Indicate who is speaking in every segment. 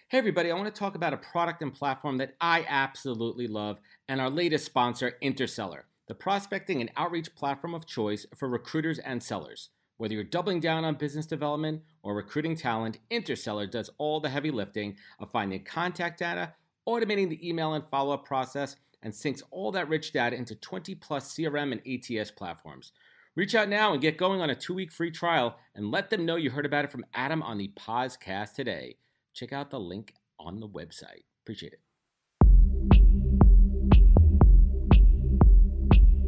Speaker 1: Hey everybody, I want to talk about a product and platform that I absolutely love and our latest sponsor, Interseller, the prospecting and outreach platform of choice for recruiters and sellers. Whether you're doubling down on business development or recruiting talent, Interseller does all the heavy lifting of finding contact data, automating the email and follow-up process, and syncs all that rich data into 20 plus CRM and ATS platforms. Reach out now and get going on a 2-week free trial and let them know you heard about it from Adam on the podcast today. Check out the link on the website. Appreciate it.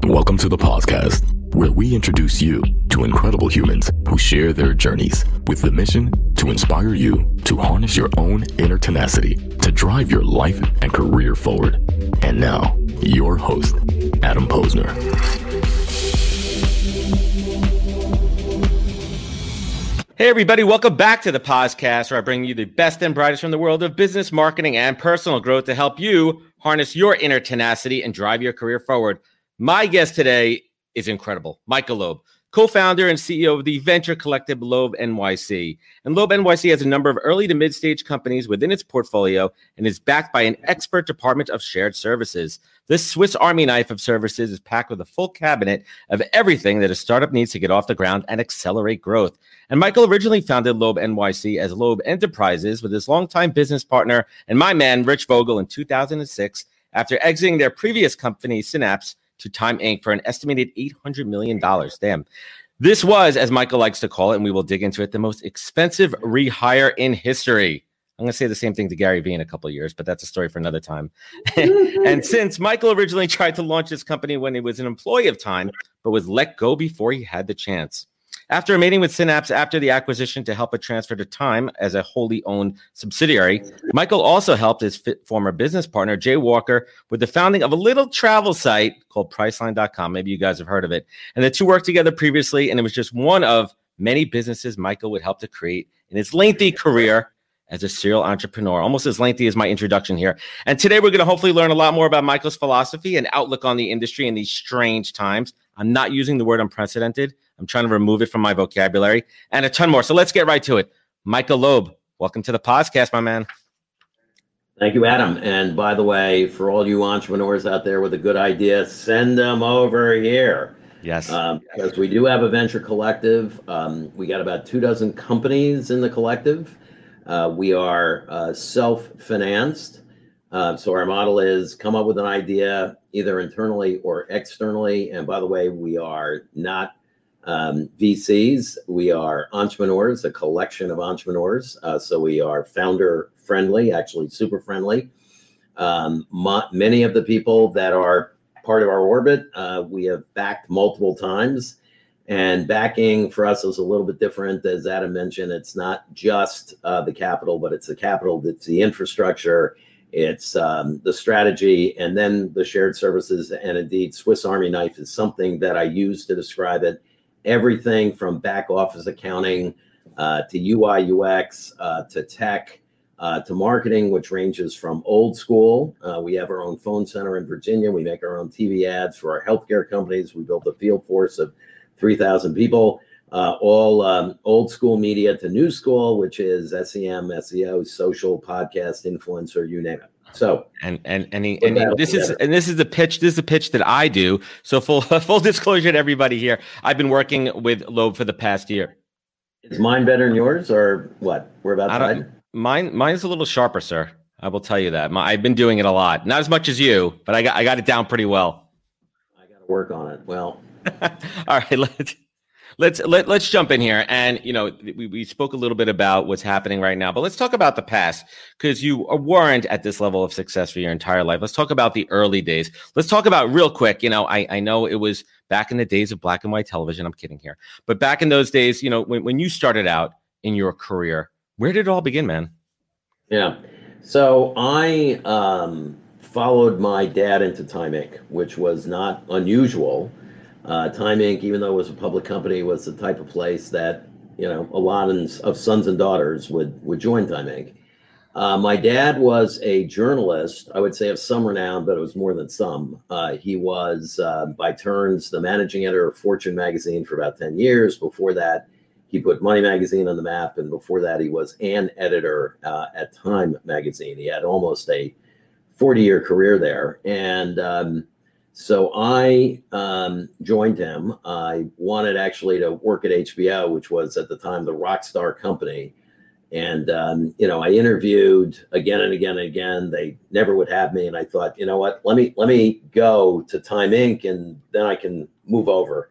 Speaker 2: Welcome to the podcast, where we introduce you to incredible humans who share their journeys with the mission to inspire you to harness your own inner tenacity to drive your life and career forward. And now, your host, Adam Posner.
Speaker 1: Hey everybody, welcome back to the podcast, where I bring you the best and brightest from the world of business, marketing, and personal growth to help you harness your inner tenacity and drive your career forward. My guest today is incredible. Michael Loeb, co-founder and CEO of the venture collective Loeb NYC. And Loeb NYC has a number of early to mid-stage companies within its portfolio and is backed by an expert department of shared services. This Swiss Army knife of services is packed with a full cabinet of everything that a startup needs to get off the ground and accelerate growth. And Michael originally founded Loeb NYC as Loeb Enterprises with his longtime business partner and my man, Rich Vogel, in 2006, after exiting their previous company, Synapse, to Time Inc. for an estimated $800 million. Damn. This was, as Michael likes to call it, and we will dig into it, the most expensive rehire in history. I'm going to say the same thing to Gary Vee in a couple of years, but that's a story for another time. And since Michael originally tried to launch his company when he was an employee of Time, but was let go before he had the chance. After a meeting with Synapse after the acquisition to help it transfer to Time as a wholly owned subsidiary, Michael also helped his former business partner, Jay Walker, with the founding of a little travel site called Priceline.com. Maybe you guys have heard of it. And the two worked together previously, and it was just one of many businesses Michael would help to create in his lengthy career as a serial entrepreneur, almost as lengthy as my introduction here. And today we're going to hopefully learn a lot more about Michael's philosophy and outlook on the industry in these strange times. I'm not using the word unprecedented. I'm trying to remove it from my vocabulary, and a ton more. So let's get right to it. Michael Loeb, welcome to the podcast, my man.
Speaker 3: Thank you, Adam. And by the way, for all you entrepreneurs out there with a good idea, send them over here.
Speaker 1: Yes.
Speaker 3: Because we do have a venture collective. We got about 24 companies in the collective. We are self-financed. So our model is come up with an idea either internally or externally. And by the way, we are not VCs. We are entrepreneurs, a collection of entrepreneurs. So we are founder friendly, actually super friendly. Many of the people that are part of our orbit, we have backed multiple times. And backing for us is a little bit different. As Adam mentioned, it's not just the capital, but it's the capital, it's the infrastructure, it's the strategy, and then the shared services. And indeed, Swiss Army knife is something that I use to describe it. Everything from back office accounting to UI, UX, to tech, to marketing, which ranges from old school. We have our own phone center in Virginia. We make our own TV ads for our healthcare companies. We built a field force of 3,000 people, all old school media to new school, which is SEM, SEO, social, podcast, influencer, you name it. So
Speaker 1: this is the pitch. This is the pitch that I do. So full disclosure to everybody here. I've been working with Loeb for the past year.
Speaker 3: Is mine better than yours, or what? We're about to
Speaker 1: Mine's a little sharper, sir. I will tell you that. I've been doing it a lot, not as much as you, but I got it down pretty well.
Speaker 3: I got to work on it. Well,
Speaker 1: all right. Let's jump in here. And, you know, we spoke a little bit about what's happening right now, but let's talk about the past, because you weren't at this level of success for your entire life. Let's talk about the early days. Let's talk about real quick. You know, I know it was back in the days of black and white television. I'm kidding here. But back in those days, you know, when you started out in your career, where did it all begin, man?
Speaker 3: Yeah. So I followed my dad into Time Inc., which was not unusual. Time Inc., even though it was a public company, was the type of place that, you know, a lot of sons and daughters would join Time Inc. My dad was a journalist, I would say of some renown, but it was more than some. He was, by turns, the managing editor of Fortune magazine for about 10 years. Before that, he put Money Magazine on the map, and before that, he was an editor at Time Magazine. He had almost a 40-year career there, and so I joined him. I wanted actually to work at HBO, which was at the time the rock star company. And, I interviewed again and again and again. They never would have me. And I thought, you know what, let me go to Time Inc. and then I can move over.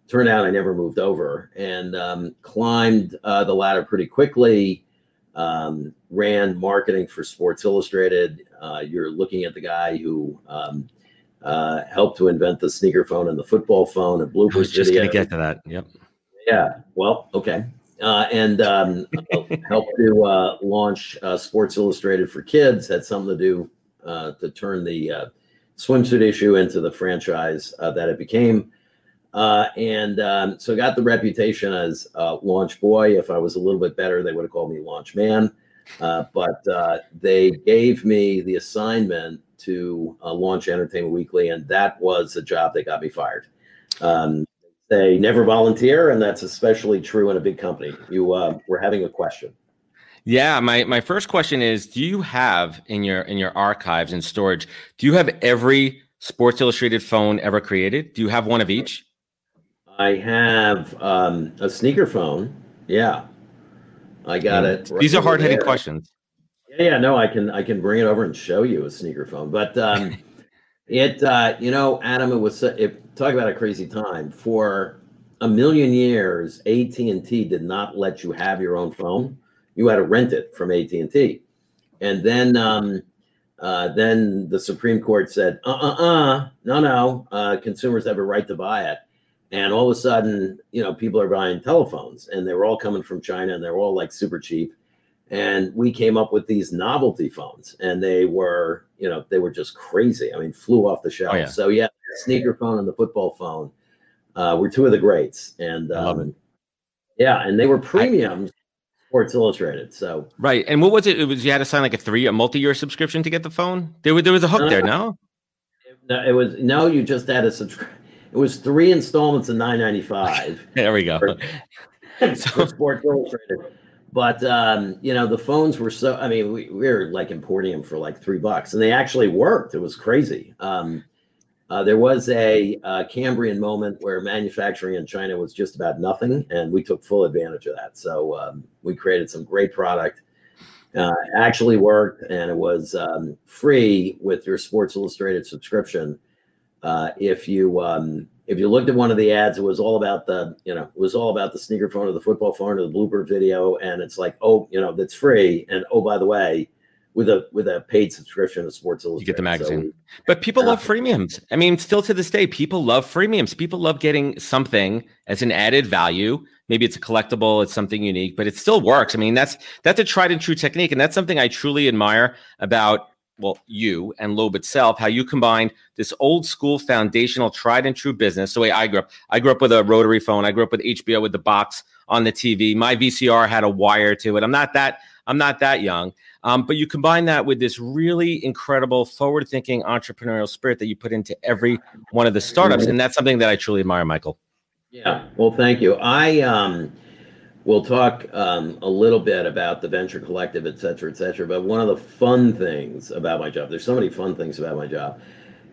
Speaker 3: Turned out I never moved over, and climbed the ladder pretty quickly. Ran marketing for Sports Illustrated. You're looking at the guy who helped to invent the sneaker phone and the football phone and bloopers.
Speaker 1: I was just going to get to that. Yep.
Speaker 3: Yeah. Well, okay. And helped to launch Sports Illustrated for Kids. Had something to do to turn the swimsuit issue into the franchise that it became. So got the reputation as launch boy. If I was a little bit better, they would have called me launch man. But they gave me the assignment to launch Entertainment Weekly, and that was a job that got me fired. They never volunteer, and that's especially true in a big company. You were having a question.
Speaker 1: Yeah, my first question is: do you have in your archives and storage? Do you have every Sports Illustrated phone ever created? Do you have one of each?
Speaker 3: I have a sneaker phone. Yeah, I got it.
Speaker 1: Right. These are hard-hitting questions.
Speaker 3: Yeah, no, I can bring it over and show you a sneaker phone. But Adam, it was talk about a crazy time. For a million years, AT&T did not let you have your own phone. You had to rent it from AT&T, and then the Supreme Court said, no, consumers have a right to buy it. And all of a sudden, people are buying telephones, and they were all coming from China, and they were all like super cheap. And we came up with these novelty phones, and they were just crazy. I mean, flew off the shelf. Oh, yeah. So yeah, the sneaker phone and the football phone were two of the greats. And yeah, and they were premiums. Sports Illustrated. So
Speaker 1: right. And what was it? It was you had to sign like a multi-year subscription to get the phone. There was a hook there, no?
Speaker 3: You just had a subscription. It was 3 installments of $9.95.
Speaker 1: There we go.
Speaker 3: For Sports Illustrated. But the phones were so. I mean, we were like importing them for like $3, and they actually worked. It was crazy. There was a Cambrian moment where manufacturing in China was just about nothing, and we took full advantage of that. So we created some great product. Actually worked, and it was free with your Sports Illustrated subscription. If you looked at one of the ads, it was all about the sneaker phone or the football phone or the blooper video, and it's like, that's free, and by the way, with a paid subscription to Sports Illustrated, you get
Speaker 1: the magazine. But people love freemiums. I mean, still to this day, people love freemiums. People love getting something as an added value. Maybe it's a collectible, it's something unique, but it still works. I mean, that's a tried and true technique, and that's something I truly admire about you and Loeb itself, how you combined this old school foundational tried and true business. The way I grew up with a rotary phone. I grew up with HBO with the box on the TV. My VCR had a wire to it. I'm not that young. But you combine that with this really incredible forward-thinking entrepreneurial spirit that you put into every one of the startups. And that's something that I truly admire, Michael.
Speaker 3: Yeah. Well, thank you. I will talk a little bit about the Venture Collective, et cetera, but one of the fun things about my job, there's so many fun things about my job.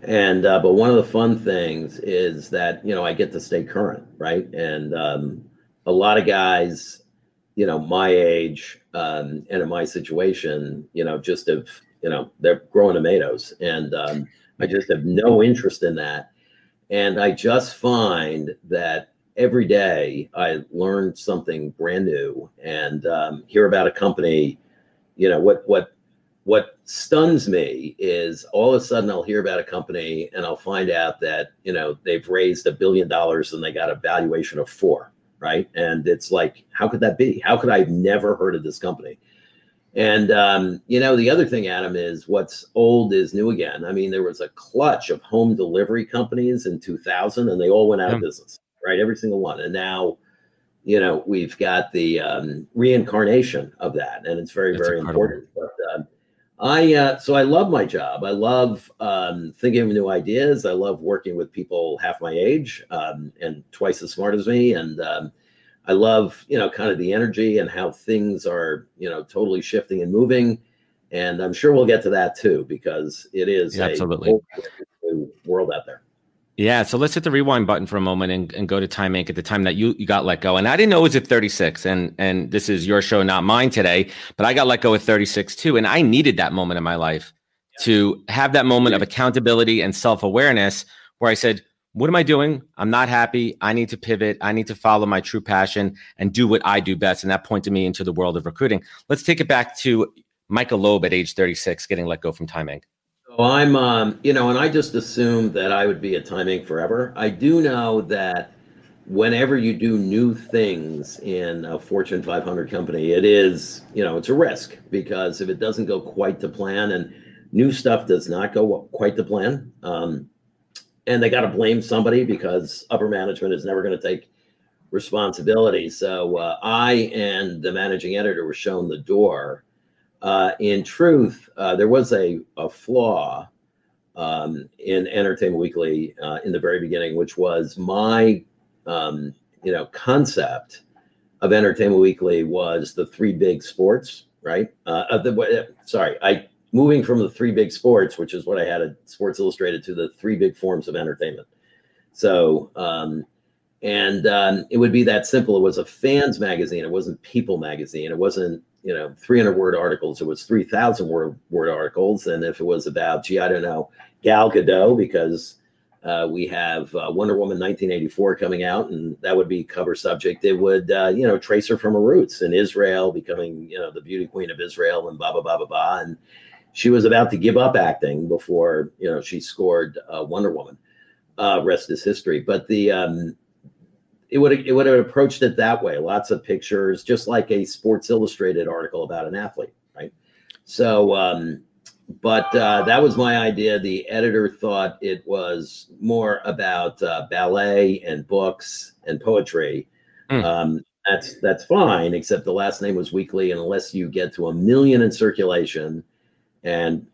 Speaker 3: And, but one of the fun things is that, I get to stay current, right? And a lot of guys, my age and in my situation, just have, they're growing tomatoes, and I just have no interest in that. And I just find that every day I learn something brand new, and hear about a company. What stuns me is all of a sudden I'll hear about a company and I'll find out that, they've raised $1 billion and they got a valuation of 4. Right. And it's like, how could that be? How could I have never heard of this company? And, the other thing, Adam, is what's old is new again. I mean, there was a clutch of home delivery companies in 2000 and they all went out of business, right? Every single one. And now, we've got the reincarnation of that. And it's very, very important. But so I love my job. I love thinking of new ideas. I love working with people half my age and twice as smart as me. And I love, kind of the energy and how things are, totally shifting and moving. And I'm sure we'll get to that too, because it is
Speaker 1: Absolutely
Speaker 3: a whole new world out there.
Speaker 1: Yeah. So let's hit the rewind button for a moment and go to Time Inc. at the time that you got let go. And I didn't know it was at 36. And this is your show, not mine today, but I got let go at 36 too. And I needed that moment in my life to have that moment of accountability and self-awareness where I said, what am I doing? I'm not happy. I need to pivot. I need to follow my true passion and do what I do best. And that pointed me into the world of recruiting. Let's take it back to Michael Loeb at age 36, getting let go from Time Inc.
Speaker 3: So I'm, and I just assumed that I would be at Time Inc. forever. I do know that whenever you do new things in a Fortune 500 company, it is, it's a risk, because if it doesn't go quite to plan, and new stuff does not go quite to plan, and they got to blame somebody because upper management is never going to take responsibility. So I and the managing editor were shown the door. In truth, there was a flaw in Entertainment Weekly in the very beginning, which was my, concept of Entertainment Weekly was the three big sports, right? Moving from the three big sports, which is what I had at Sports Illustrated, to the three big forms of entertainment. So, it would be that simple. It was a fans magazine. It wasn't People magazine. It wasn't 300-word articles. It was 3,000 word articles. And if it was about, I don't know, Gal Gadot, because we have Wonder Woman 1984 coming out, and that would be cover subject. It would, trace her from her roots in Israel, becoming, the beauty queen of Israel, and blah, blah, blah, blah, blah. And she was about to give up acting before, she scored Wonder Woman. Rest is history. But it would have approached it that way. Lots of pictures, just like a Sports Illustrated article about an athlete, right? So, but that was my idea. The editor thought it was more about ballet and books and poetry. That's fine, except the last name was Weekly, and unless you get to 1 million in circulation, and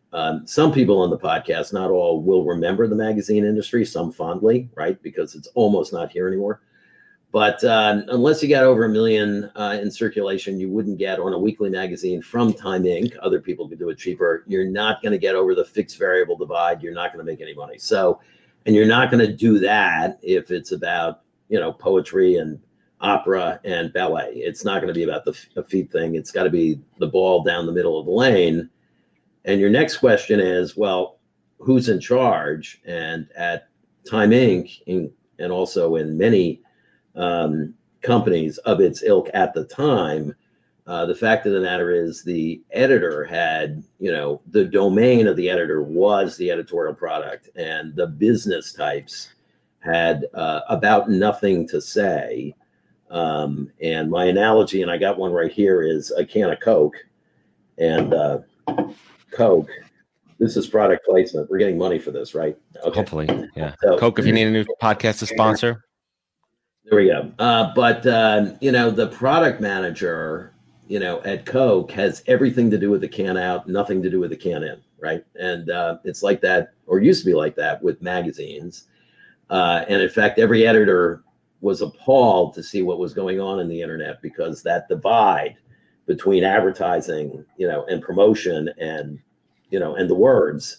Speaker 3: some people on the podcast, not all, will remember the magazine industry, some fondly, right? Because it's almost not here anymore. But unless you got over 1 million in circulation, you wouldn't get on a weekly magazine from Time Inc. Other people could do it cheaper. You're not going to get over the fixed variable divide. You're not going to make any money. So, and you're not going to do that if it's about, poetry and opera and ballet. It's not going to be about the feet thing. It's got to be the ball down the middle of the lane. And your next question is, well, who's in charge? And at Time Inc., and also in many companies of its ilk at the time, the fact of the matter is the editor had, the domain of the editor was the editorial product, and the business types had about nothing to say. And my analogy, and I got one right here, is a can of Coke. And Coke, this is product placement. We're getting money for this, right?
Speaker 1: Okay. Hopefully, yeah. So, Coke, if you need a new podcast to sponsor.
Speaker 3: There we go. But the product manager, at Coke has everything to do with the can out, nothing to do with the can in, right? And it's like that, or used to be like that, with magazines. And in fact, every editor was appalled to see what was going on in the internet, because that divide between advertising, and promotion and, and the words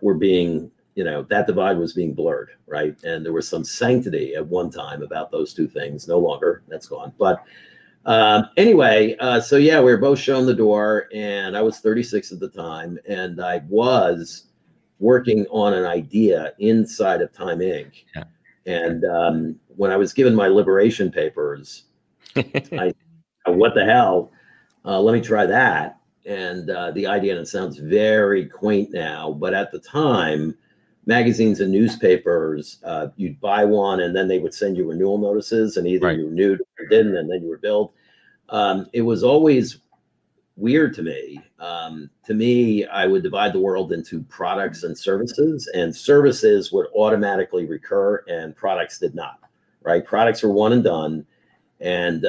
Speaker 3: were being, that divide was being blurred, right? And there was some sanctity at one time about those two things. No longer, that's gone. But anyway, so yeah, we were both shown the door, and I was 36 at the time, and I was working on an idea inside of Time Inc. Yeah. And when I was given my liberation papers, what the hell? Let me try that. And the idea, and it sounds very quaint now, but at the time, magazines and newspapers, you'd buy one, and then they would send you renewal notices, and either you renewed or didn't, and then you were billed. It was always weird to me. I would divide the world into products and services would automatically recur, and products did not, right? Products were one and done. And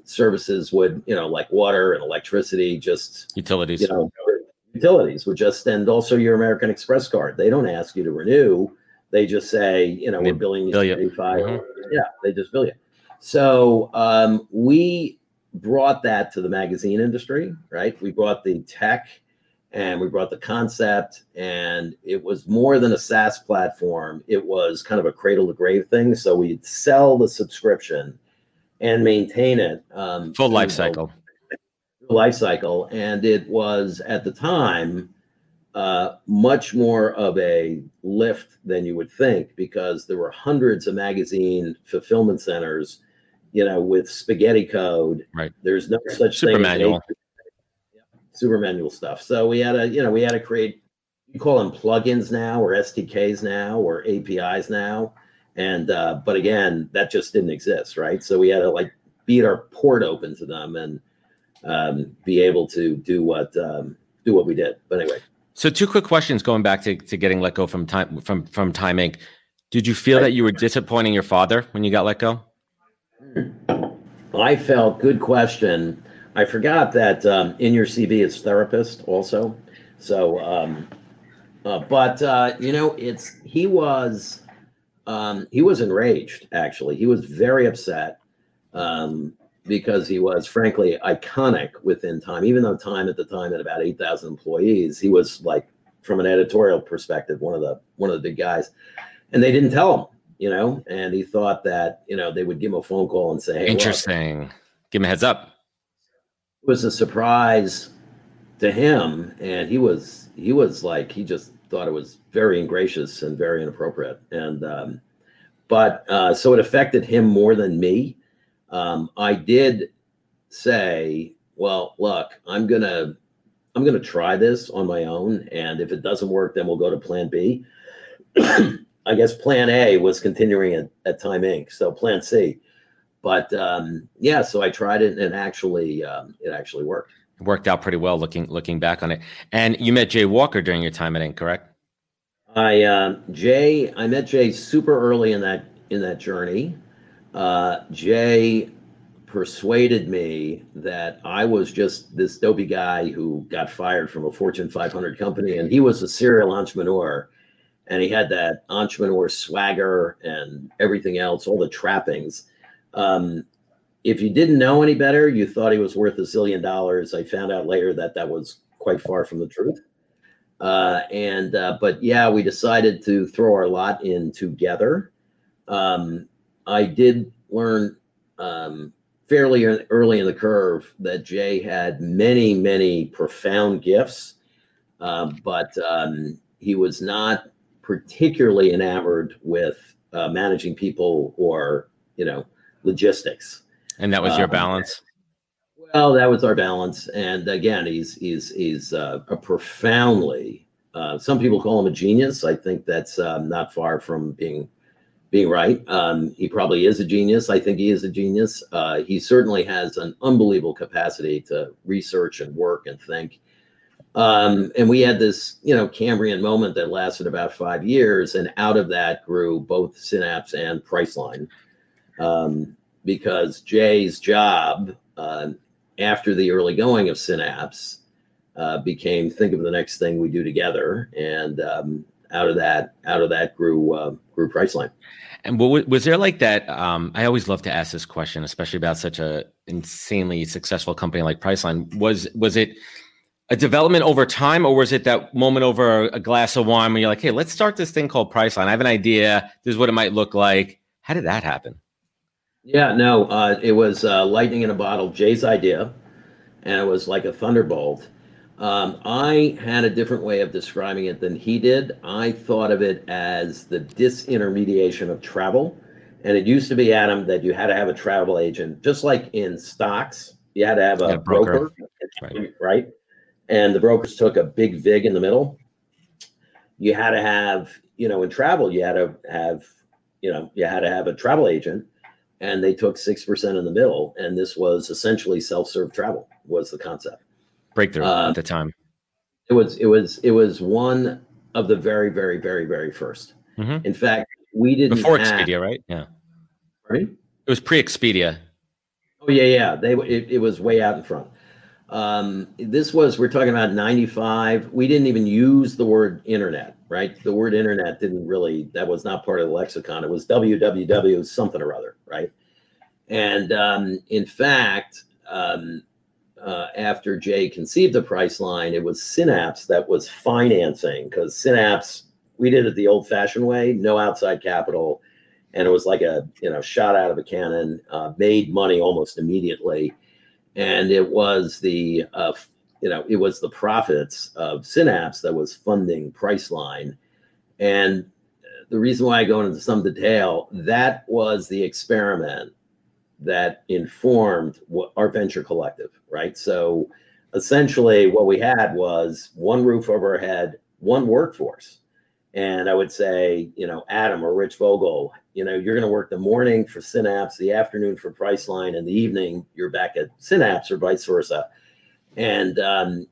Speaker 3: services would, like water and electricity, just
Speaker 1: utilities.
Speaker 3: Utilities would just, and also your American Express card. They don't ask you to renew. They just say, we're billing you 35. Yeah, they just bill you. So we brought that to the magazine industry, right? We brought the tech and we brought the concept, and it was more than a SaaS platform. It was kind of a cradle to grave thing. So we'd sell the subscription and maintain it.
Speaker 1: Full life cycle.
Speaker 3: Life cycle. And it was at the time much more of a lift than you would think, because there were hundreds of magazine fulfillment centers, with spaghetti code.
Speaker 1: Right.
Speaker 3: There's no such
Speaker 1: super
Speaker 3: thing
Speaker 1: manual.
Speaker 3: as super manual stuff. So we had to create, you call them plugins now, or SDKs now, or APIs now. And, but again, that just didn't exist. Right. So we had to beat our port open to them and be able to do what we did. But anyway.
Speaker 1: So 2 quick questions going back to getting let go from Time Inc. Did you feel that you were disappointing your father when you got let go?
Speaker 3: I felt, good question. I forgot that in your CV it's therapist also. So, he was enraged, actually. He was very upset because he was, frankly, iconic within Time. Even though Time at the time had about 8,000 employees, he was, from an editorial perspective, one of the big guys. And they didn't tell him. And he thought that, they would give him a phone call and say, hey,
Speaker 1: interesting. Look. Give him a heads up.
Speaker 3: It was a surprise to him. And he just thought it was very ingracious and very inappropriate. And, so it affected him more than me. I did say, well, look, I'm going to try this on my own. And if it doesn't work, then we'll go to plan B. I guess plan A was continuing at Time Inc. So plan C, but so I tried it, and it actually worked.
Speaker 1: It worked out pretty well looking back on it. And you met Jay Walker during your time at Inc., correct?
Speaker 3: I met Jay super early in that journey. Jay persuaded me that I was just this dopey guy who got fired from a Fortune 500 company, and he was a serial entrepreneur. And he had that entrepreneur swagger and everything else, all the trappings. If you didn't know any better, you thought he was worth $1 zillion. I found out later that was quite far from the truth. But we decided to throw our lot in together. I did learn fairly early in the curve that Jay had many, many profound gifts, but he was not particularly enamored with managing people or logistics.
Speaker 1: And that was your balance.
Speaker 3: Well, that was our balance. And again, he's a profoundly. Some people call him a genius. I think that's not far from being right. He probably is a genius. I think he is a genius. He certainly has an unbelievable capacity to research and work and think. And we had this, Cambrian moment that lasted about 5 years. And out of that grew both Synapse and Priceline. Because Jay's job after the early going of Synapse became think of the next thing we do together. And out of that grew Priceline. And
Speaker 1: was there like that? I always love to ask this question, especially about such a insanely successful company like Priceline. Was it a development over time, or was it that moment over a glass of wine where you're like, hey, let's start this thing called Priceline. I have an idea. This is what it might look like. How did that happen?
Speaker 3: Yeah, no, it was lightning in a bottle, Jay's idea, and it was like a thunderbolt. I had a different way of describing it than he did. I thought of it as the disintermediation of travel. And it used to be, Adam, that you had to have a travel agent, just like in stocks, you had to have a broker, right? And the brokers took a big vig in the middle. You had to have, in travel, you had to have a travel agent, and they took 6% in the middle. And this was essentially self-serve travel was the concept.
Speaker 1: Breakthrough at the time.
Speaker 3: It was one of the very, very, very, very first.
Speaker 1: Mm-hmm.
Speaker 3: In fact, we didn't
Speaker 1: before Expedia, right? Yeah.
Speaker 3: Right?
Speaker 1: It was pre-Expedia.
Speaker 3: Oh yeah. It was way out in front. We're talking about 95. We didn't even use the word internet, right? The word internet that was not part of the lexicon. It was www something or other, right? And in fact, after Jay conceived the Priceline, it was Synapse that was financing, because Synapse, we did it the old-fashioned way, no outside capital, and it was like a shot out of a cannon, made money almost immediately, and it was the it was the profits of Synapse that was funding Priceline. And the reason why I go into some detail, that was the experiment that informed our venture collective, right? So essentially what we had was one roof over our head, one workforce. And I would say, Adam or Rich Vogel, you're going to work the morning for Synapse, the afternoon for Priceline, and the evening you're back at Synapse, or vice versa. And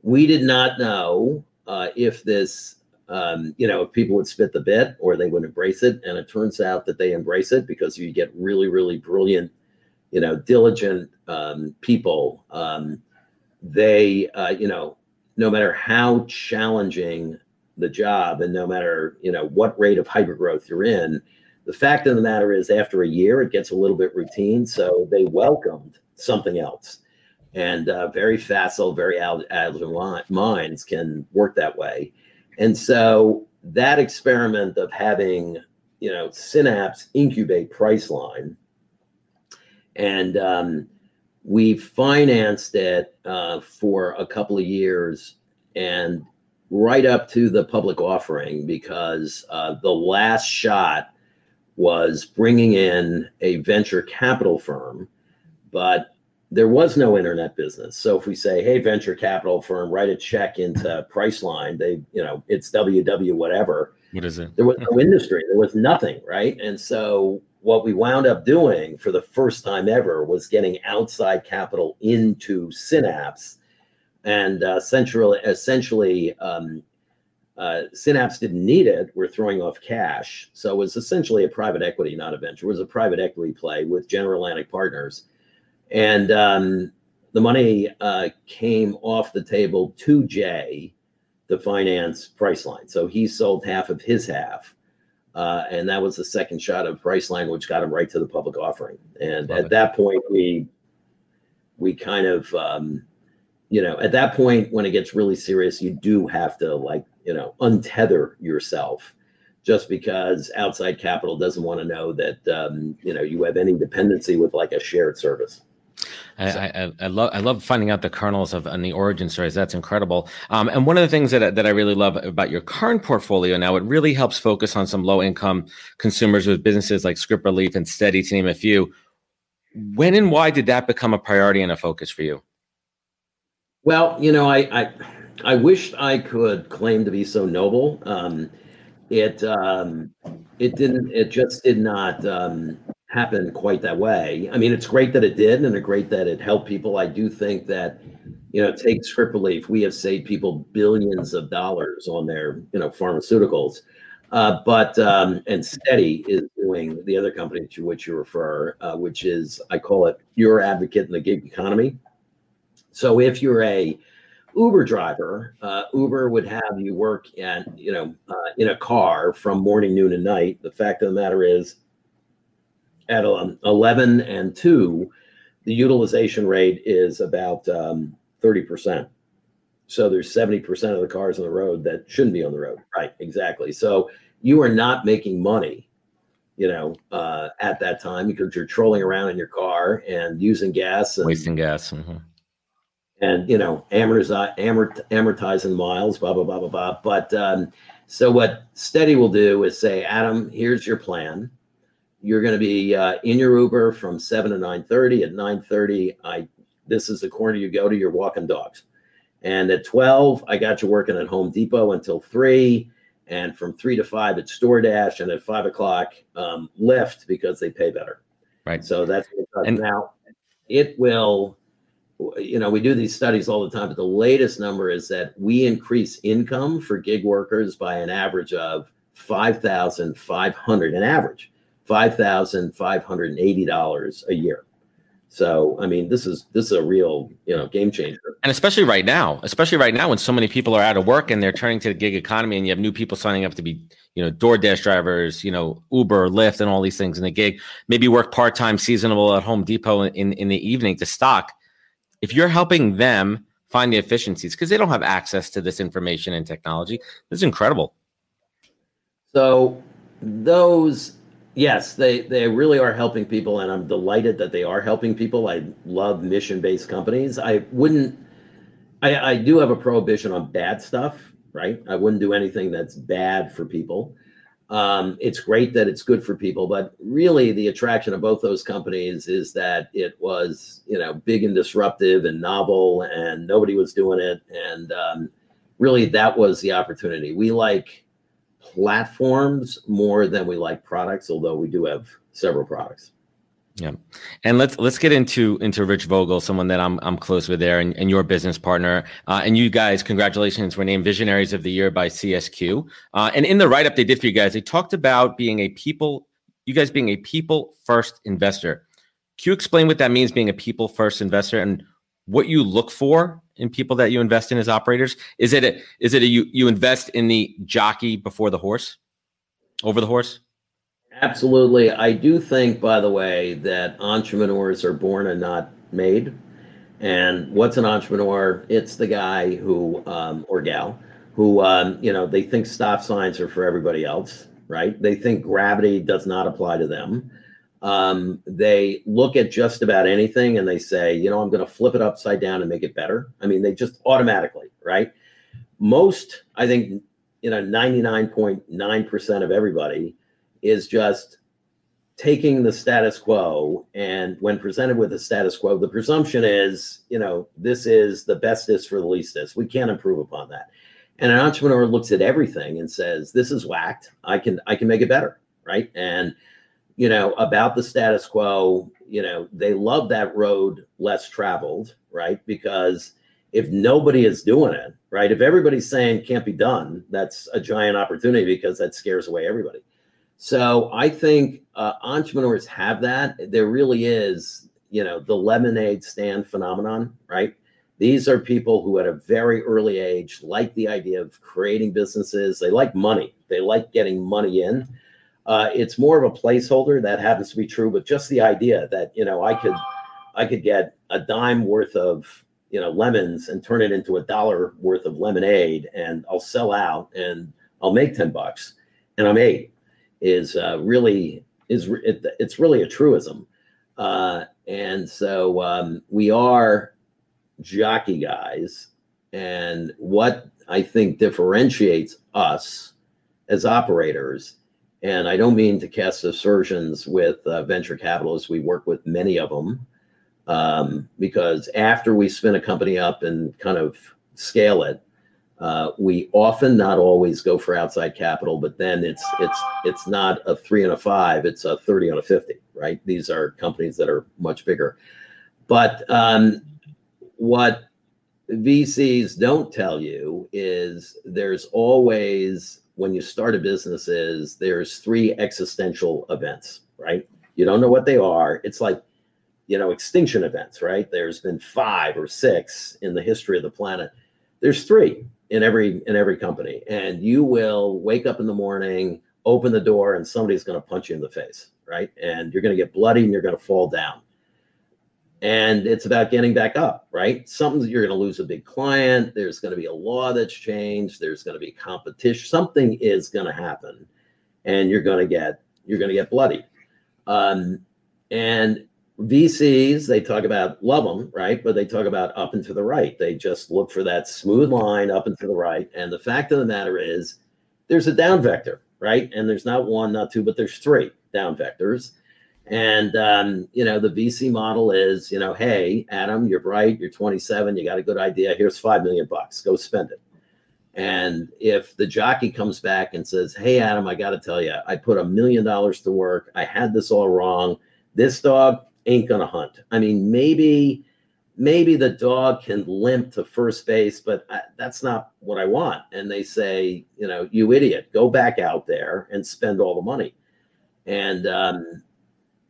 Speaker 3: we did not know if this, if people would spit the bit or they would embrace it. And it turns out that they embrace it, because you get really, really brilliant, diligent people. They, no matter how challenging the job, and no matter, what rate of hypergrowth you're in, the fact of the matter is, after a year, it gets a little bit routine. So they welcomed something else. And very facile, very agile minds can work that way. And so that experiment of having, Synapse incubate Priceline, and we financed it for a couple of years, and right up to the public offering, because the last shot was bringing in a venture capital firm, but there was no internet business. So if we say, hey, venture capital firm, write a check into Priceline, they, it's WW whatever.
Speaker 1: What is it?
Speaker 3: There was no industry. There was nothing, right? And so what we wound up doing for the first time ever was getting outside capital into Synapse. And essentially, Synapse didn't need it. We're throwing off cash. So it was essentially a private equity, not a venture. It was a private equity play with General Atlantic Partners. And the money came off the table to Jay to finance Priceline. So he sold half of his half. And that was the second shot of Priceline, which got him right to the public offering. And at that point, we kind of, at that point, when it gets really serious, you do have to untether yourself, just because outside capital doesn't want to know that, you have any dependency with like a shared service.
Speaker 1: I love finding out the kernels and the origin stories. That's incredible. And one of the things that I really love about your current portfolio now, it really helps focus on some low income consumers with businesses like Script Relief and Steady, to name a few. When and why did that become a priority and a focus for you?
Speaker 3: Well, I wished I could claim to be so noble. It just did not happen quite that way. I mean, it's great that it did, and it's great that it helped people. I do think that, take Script Relief, we have saved people billions of dollars on their, pharmaceuticals. And Steady is doing the other company to which you refer, which is, I call it your advocate in the gig economy. So if you're a Uber driver, Uber would have you work at, in a car from morning, noon, and night. The fact of the matter is, at 11 and 2, the utilization rate is about 30%. So there's 70% of the cars on the road that shouldn't be on the road. Right, exactly. So you are not making money, at that time, because you're trolling around in your car and using gas. And
Speaker 1: wasting gas. Mm-hmm.
Speaker 3: And, amortizing miles, blah, blah, blah, blah, blah. But so what Steady will do is say, Adam, here's your plan. You're going to be in your Uber from 7 to 9:30. At 9:30, this is the corner you go to. You're walking dogs. And at 12, I got you working at Home Depot until 3. And from 3 to 5, it's DoorDash. And at 5 o'clock, Lyft, because they pay better.
Speaker 1: Right.
Speaker 3: So that's what it does. Now, it will, we do these studies all the time, but the latest number is that we increase income for gig workers by an average of $5,500, an average. $5,580 a year. So, I mean, this is a real, game changer.
Speaker 1: And especially right now when so many people are out of work and they're turning to the gig economy, and you have new people signing up to be, DoorDash drivers, Uber, Lyft, and all these things in the gig, maybe work part-time seasonal at Home Depot in the evening to stock. If you're helping them find the efficiencies, because they don't have access to this information and technology, this is incredible.
Speaker 3: So those, yes, they really are helping people, and I'm delighted that they are helping people. I love mission-based companies. I do have a prohibition on bad stuff, right? I wouldn't do anything that's bad for people. It's great that it's good for people, but really the attraction of both those companies is that it was, big and disruptive and novel, and nobody was doing it. And really that was the opportunity. We like platforms more than we like products, although we do have several products.
Speaker 1: Yeah. And let's get into Rich Vogel, someone that I'm close with there, and your business partner. And you guys, congratulations, were named Visionaries of the Year by CSQ. And in the write-up they did for you guys, they talked about you guys being a people first investor. Can you explain what that means, being a people first investor, and what you look for in people that you invest in as operators? Is it you invest in the jockey before the horse, over the horse?
Speaker 3: Absolutely. I do think, by the way, that entrepreneurs are born and not made. And what's an entrepreneur? It's the guy who, or gal, who, they think stop signs are for everybody else, right? They think gravity does not apply to them. They look at just about anything and they say, I'm going to flip it upside down and make it better. I mean, they just automatically, right? Most, I think, 99.9% of everybody is just taking the status quo, and when presented with the status quo, the presumption is, this is the bestest for the leastest. We can't improve upon that. And an entrepreneur looks at everything and says, this is whacked. I can make it better, right? And about the status quo, they love that road less traveled, right? Because if nobody is doing it, right? If everybody's saying can't be done, that's a giant opportunity, because that scares away everybody. So I think entrepreneurs have that. There really is, the lemonade stand phenomenon, right? These are people who at a very early age like the idea of creating businesses. They like money. They like getting money in. It's more of a placeholder. That happens to be true, but just the idea that, I could get a dime worth of, lemons and turn it into $1 worth of lemonade, and I'll sell out and I'll make $10 and I'm $8. It's really a truism. And so we are jockey guys. And what I think differentiates us as operators, and I don't mean to cast aspersions with venture capitalists, we work with many of them, because after we spin a company up and kind of scale it, we often, not always, go for outside capital, but then it's not a 3 and a 5, it's a 30 and a 50, right? These are companies that are much bigger. But what VCs don't tell you is there's always, when you start a business, there's 3 existential events, right? You don't know what they are. It's like, extinction events, right? There's been 5 or 6 in the history of the planet. There's 3 in every company, and you will wake up in the morning, open the door, and somebody's going to punch you in the face, right? And you're going to get bloody and you're going to fall down. And it's about getting back up, right? You're going to lose a big client. There's going to be a law that's changed. There's going to be competition. Something is going to happen, and you're going to get bloody. And VCs, they talk about love them, right? But they talk about up and to the right. They just look for that smooth line up and to the right. And the fact of the matter is there's a down vector, right? And there's not 1, not 2, but there's 3 down vectors. And, the VC model is, hey, Adam, you're bright. You're 27. You got a good idea. Here's $5 million. Go spend it. And if the jockey comes back and says, hey, Adam, I got to tell you, I put $1 million to work. I had this all wrong. This dog ain't gonna hunt. I mean, maybe the dog can limp to first base, but that's not what I want. And they say, you idiot, go back out there and spend all the money. And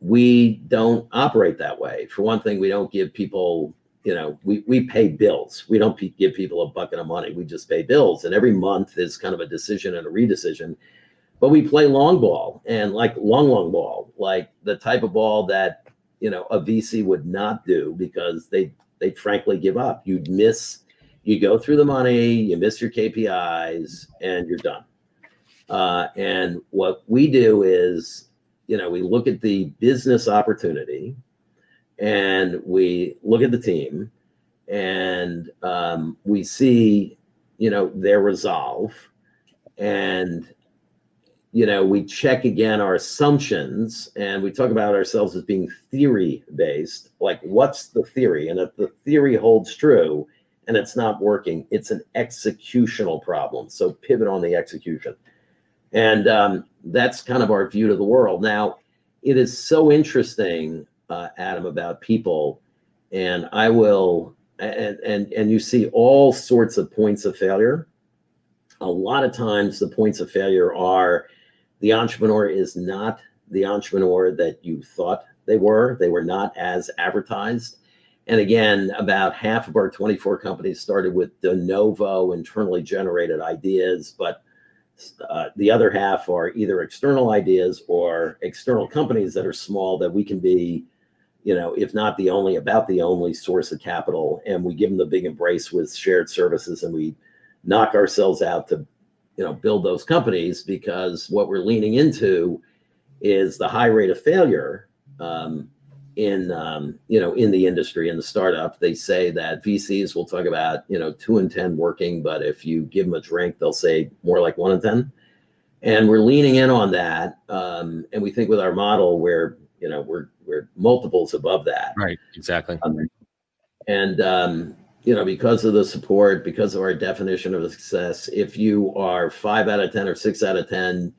Speaker 3: We don't operate that way. For one thing, we don't give people, we pay bills. We don't give people a bucket of money. We just pay bills. And every month is kind of a decision and a redecision. But we play long ball, and like long ball, like the type of ball that, a VC would not do, because they frankly give up. You go through the money, you miss your KPIs, and you're done. And what we do is, we look at the business opportunity, and we look at the team, and we see, their resolve, and we check again our assumptions, and we talk about ourselves as being theory-based. Like, what's the theory? And if the theory holds true and it's not working, it's an executional problem. So pivot on the execution. And that's kind of our view to the world. Now, it is so interesting, Adam, about people, and I will, and you see all sorts of points of failure. A lot of times the points of failure are, the entrepreneur is not the entrepreneur that you thought they were. They were not as advertised. And again, about half of our 24 companies started with de novo internally generated ideas, but the other half are either external ideas or external companies that are small that we can be, if not the only source of capital. And we give them the big embrace with shared services, and we knock ourselves out to build those companies, because what we're leaning into is the high rate of failure in the industry, in the startup. They say that VCs will talk about 2 in 10 working, but if you give them a drink, they'll say more like 1 in 10. And we're leaning in on that, and we think with our model, we're multiples above that.
Speaker 1: Right. Exactly.
Speaker 3: Because of the support, because of our definition of success, if you are 5 out of 10 or 6 out of 10,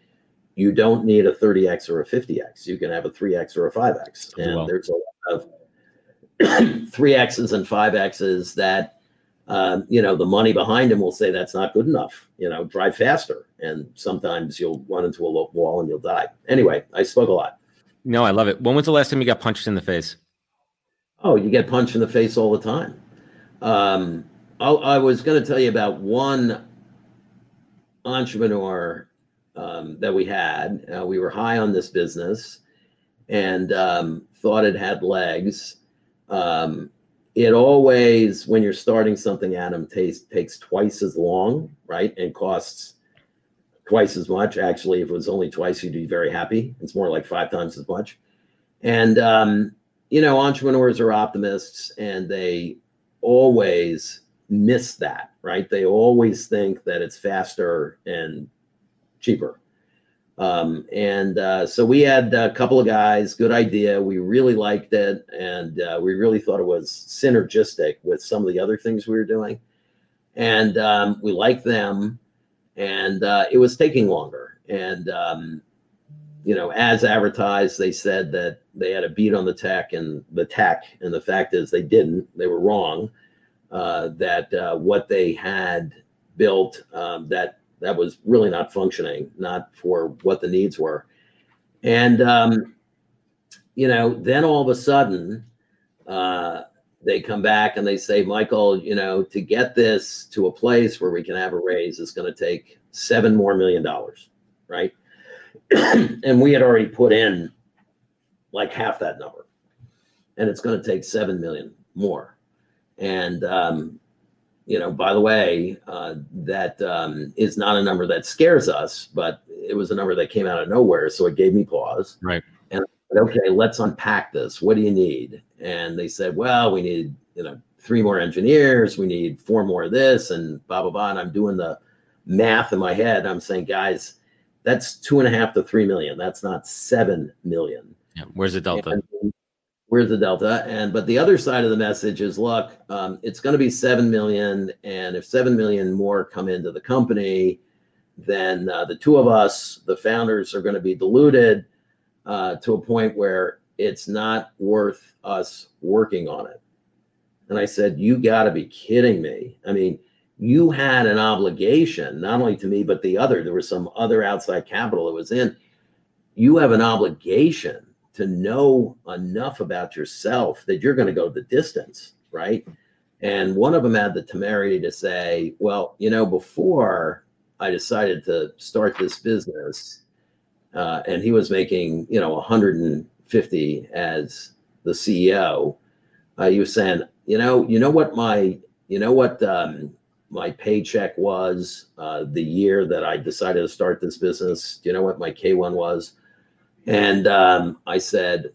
Speaker 3: you don't need a 30X or a 50X. You can have a 3X or a 5X. And there's a lot of 3Xs and 5Xs that, the money behind them will say that's not good enough, drive faster. And sometimes you'll run into a wall and you'll die. Anyway, I spoke a lot.
Speaker 1: No, I love it. When was the last time you got punched in the face?
Speaker 3: Oh, you get punched in the face all the time. I was going to tell you about one entrepreneur that we had. We were high on this business and thought it had legs. It always, when you're starting something, Adam, takes twice as long, right? And costs twice as much. Actually, if it was only twice, you'd be very happy. It's more like 5 times as much. And, entrepreneurs are optimists, and they always miss that, right? They always think that it's faster and cheaper. So we had a couple of guys, good idea. We really liked it. And we really thought it was synergistic with some of the other things we were doing. And we liked them, and it was taking longer. And, as advertised, they said that they had a beat on the tech, and the fact is they didn't. They were wrong. That what they had built, that was really not functioning, not for what the needs were. And, then all of a sudden, they come back and they say, Michael, to get this to a place where we can have a raise is going to take $7 million more, right? And we had already put in like half that number, and it's going to take 7 million more. And, by the way, that is not a number that scares us, but it was a number that came out of nowhere. So it gave me pause.
Speaker 1: Right.
Speaker 3: And I said, okay, let's unpack this. What do you need? And they said, well, we need, 3 more engineers. We need 4 more of this, and blah, blah, blah. And I'm doing the math in my head. I'm saying, guys, that's 2.5 to 3 million. That's not 7 million.
Speaker 1: Yeah. Where's the delta?
Speaker 3: Where's the delta? But the other side of the message is, look, it's going to be 7 million. And if 7 million more come into the company, then the 2 of us, the founders, are going to be diluted to a point where it's not worth us working on it. And I said, you got to be kidding me. I mean, you had an obligation, not only to me, but there was some other outside capital that was in. You have an obligation to know enough about yourself that you're going to go the distance, right? And one of them had the temerity to say, well, before I decided to start this business, and he was making, 150 as the CEO, he was saying, my paycheck was the year that I decided to start this business. Do you know what my K1 was? And I said,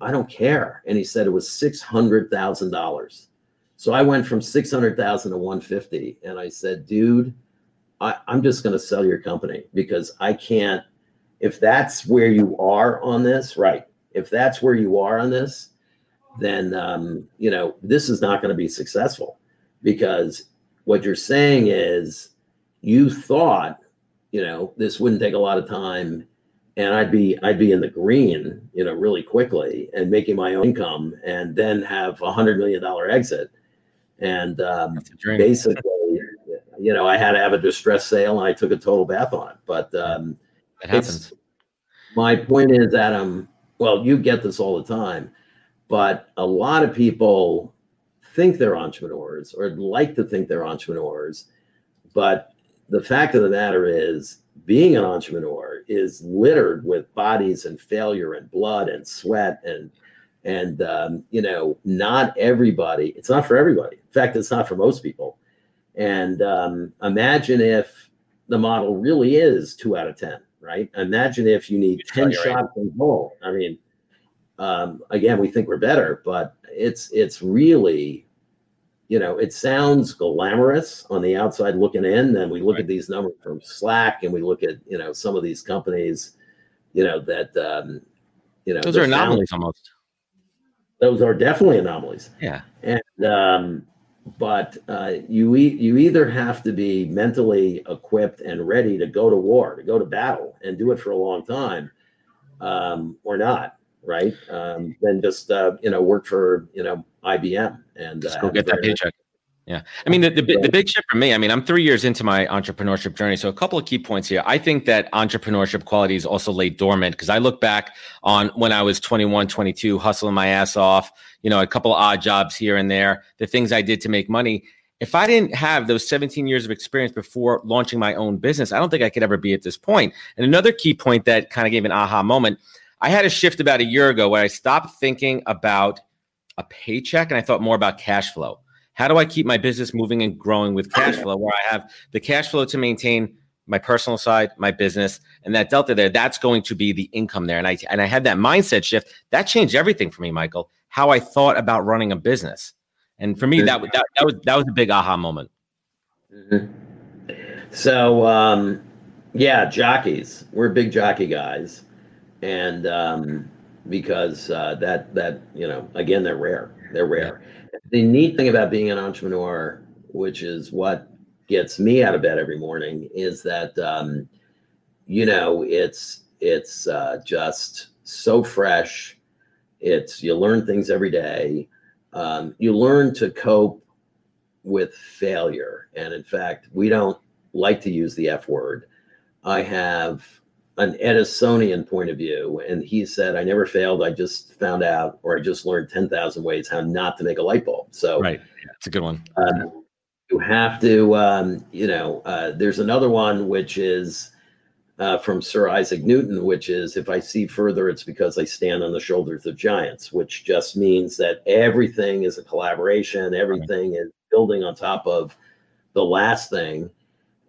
Speaker 3: I don't care. And he said it was $600,000. So I went from 600,000 to 150. And I said, dude, I'm just going to sell your company, because I can't, if that's where you are on this, right? If that's where you are on this, then, this is not going to be successful, because what you're saying is you thought, this wouldn't take a lot of time and I'd be in the green, really quickly and making my own income and then have $100 million exit. And basically, I had to have a distress sale and I took a total bath on it. But
Speaker 1: it happens.
Speaker 3: My point is, Adam, well, you get this all the time, but a lot of people think they're entrepreneurs or like to think they're entrepreneurs. But the fact of the matter is, being an entrepreneur is littered with bodies and failure and blood and sweat and not everybody. It's not for everybody. In fact, it's not for most people. And imagine if the model really is 2 out of 10, right? Imagine if you need 10 shots in goal. I mean, again, we think we're better, but it's really, it sounds glamorous on the outside looking in. And we look at these numbers from Slack and we look at, some of these companies, that,
Speaker 1: those are anomalies almost.
Speaker 3: Those are definitely anomalies.
Speaker 1: Yeah.
Speaker 3: And, but you either have to be mentally equipped and ready to go to war, to go to battle and do it for a long time, or not. Right. Then just, work for, IBM and
Speaker 1: just go get that paycheck. Yeah. I mean, the big shift for me, I mean, I'm 3 years into my entrepreneurship journey. So a couple of key points here. I think that entrepreneurship qualities also lay dormant, because I look back on when I was 21, 22, hustling my ass off, a couple of odd jobs here and there, the things I did to make money. If I didn't have those 17 years of experience before launching my own business, I don't think I could ever be at this point. And another key point that kind of gave an aha moment, I had a shift about a year ago where I stopped thinking about a paycheck and I thought more about cash flow. How do I keep my business moving and growing with cash flow, where I have the cash flow to maintain my personal side, my business, and that delta there, that's going to be the income there. And I had that mindset shift. That changed everything for me, Michael, how I thought about running a business. And for me, that was a big aha moment.
Speaker 3: Mm-hmm. So, jockeys, we're big jockey guys. And because again, they're rare. They're rare. Yeah. The neat thing about being an entrepreneur, which is what gets me out of bed every morning, is that it's just so fresh. You learn things every day. You learn to cope with failure, and in fact, we don't like to use the F word. I have an Edisonian point of view. And he said, I never failed. I just found out, or I just learned 10,000 ways how not to make a light bulb. So
Speaker 1: right. Yeah, it's a good one.
Speaker 3: You have to, there's another one, which is from Sir Isaac Newton, which is, if I see further, it's because I stand on the shoulders of giants, which just means that everything is a collaboration. Everything is building on top of the last thing.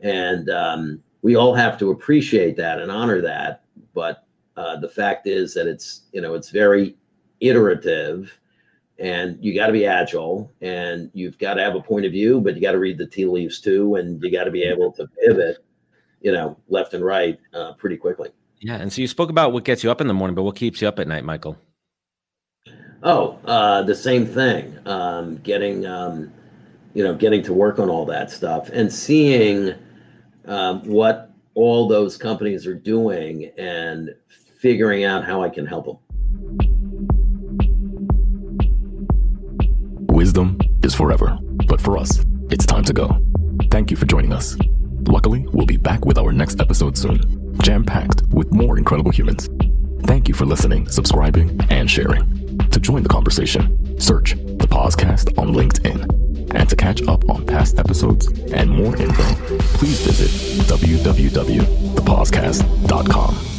Speaker 3: And, we all have to appreciate that and honor that. But the fact is that it's very iterative, and you got to be agile, and you've got to have a point of view, but you got to read the tea leaves too. And you got to be able to pivot, left and right pretty quickly.
Speaker 1: Yeah. And so you spoke about what gets you up in the morning, but what keeps you up at night, Michael?
Speaker 3: Oh, the same thing. Getting to work on all that stuff and seeing what all those companies are doing and figuring out how I can help them.
Speaker 2: Wisdom is forever, but for us, it's time to go. Thank you for joining us. Luckily, we'll be back with our next episode soon, jam-packed with more incredible humans. Thank you for listening, subscribing, and sharing. To join the conversation, search the Podcast on LinkedIn. And to catch up on past episodes and more info, please visit www.thepodcast.com.